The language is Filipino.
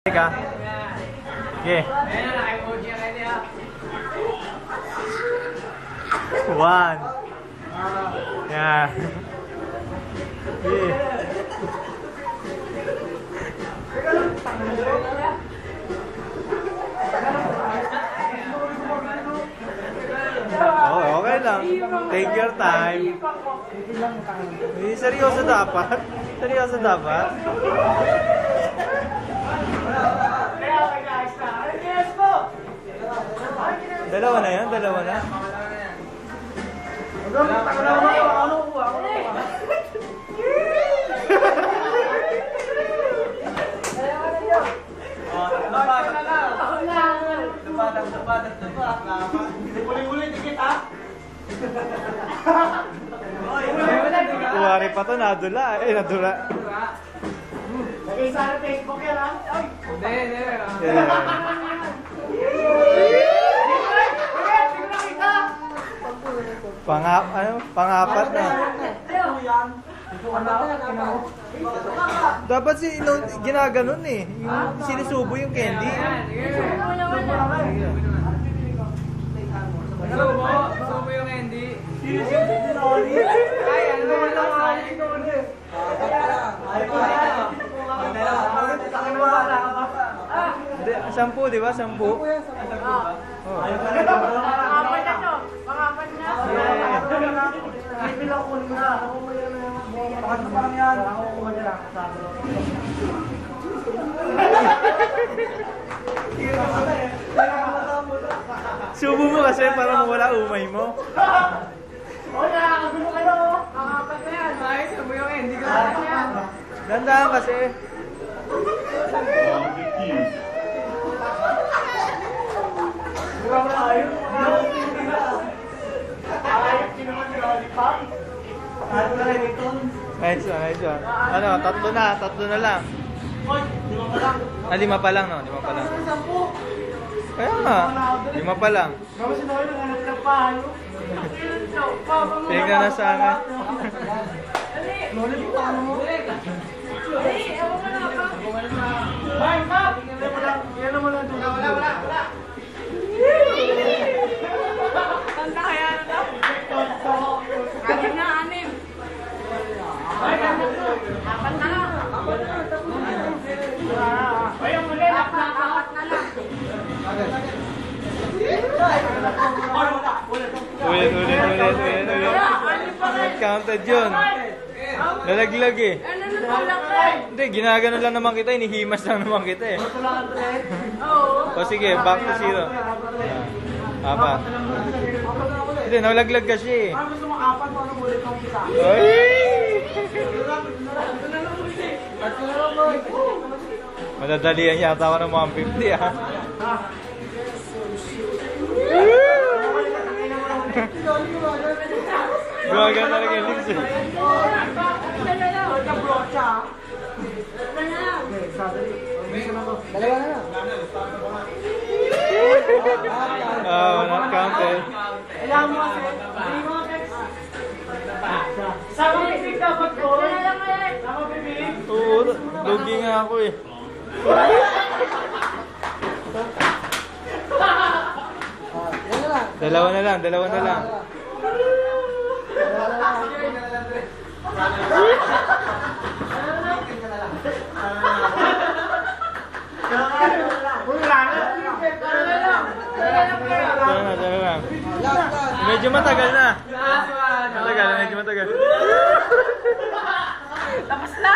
Teka. Okay. One. Yeah. Yeah. Oh, okay lang. Take your time. Seryoso dapat. Seryoso dapat. Dalawa na yan? Dalawa na? Kuwari pa to, nadula. Nadula. Lagay sana Facebook yan, ha? Hindi. Pangapat na. Dapat ginaganon eh. Yung sinusubo yung candy. Subo yung candy. Ay, ano Sampu, di ba? Sampu. Pangapat na to. Pangapat na. Bilang ko na. Pangapat pa lang yan. Ako kumanya lang. Subo mo kasi para mawala umay mo. O, nakakagulo kayo. Pangapat na yan. Ay, subo yung candy ko. Dandahan kasi. Nice one. Ano, tatlo na lang. Lima pa lang, no? Lima pa lang. Kaya nga, lima pa lang. Tingnan na sana. Tanda kaya na daw. Anim na, anim. Apat na lang. Apat na lang. Ulit. Not counted yun. Nalaglag eh. Ano na talakay? Hindi, ginagano lang naman kita, inihimas lang naman kita eh. Oo. O sige, back to zero. Apat. Hindi, nalaglag kasi eh. Gusto mo apat o anong ulit kong isa? Ay! Madadalian yata ako ng 150 ah. Gumagana talaga yung lips eh. Dalawa na lang. Oh, not counted. Kailangan mo kasi. Hindi mo kasi. Sama bibig dapat ko. Sama bibig. Oo, lugi nga ako eh. Dalawa na lang. Dalawa lang. Medyo matagal na. Medyo matagal. Tapos na.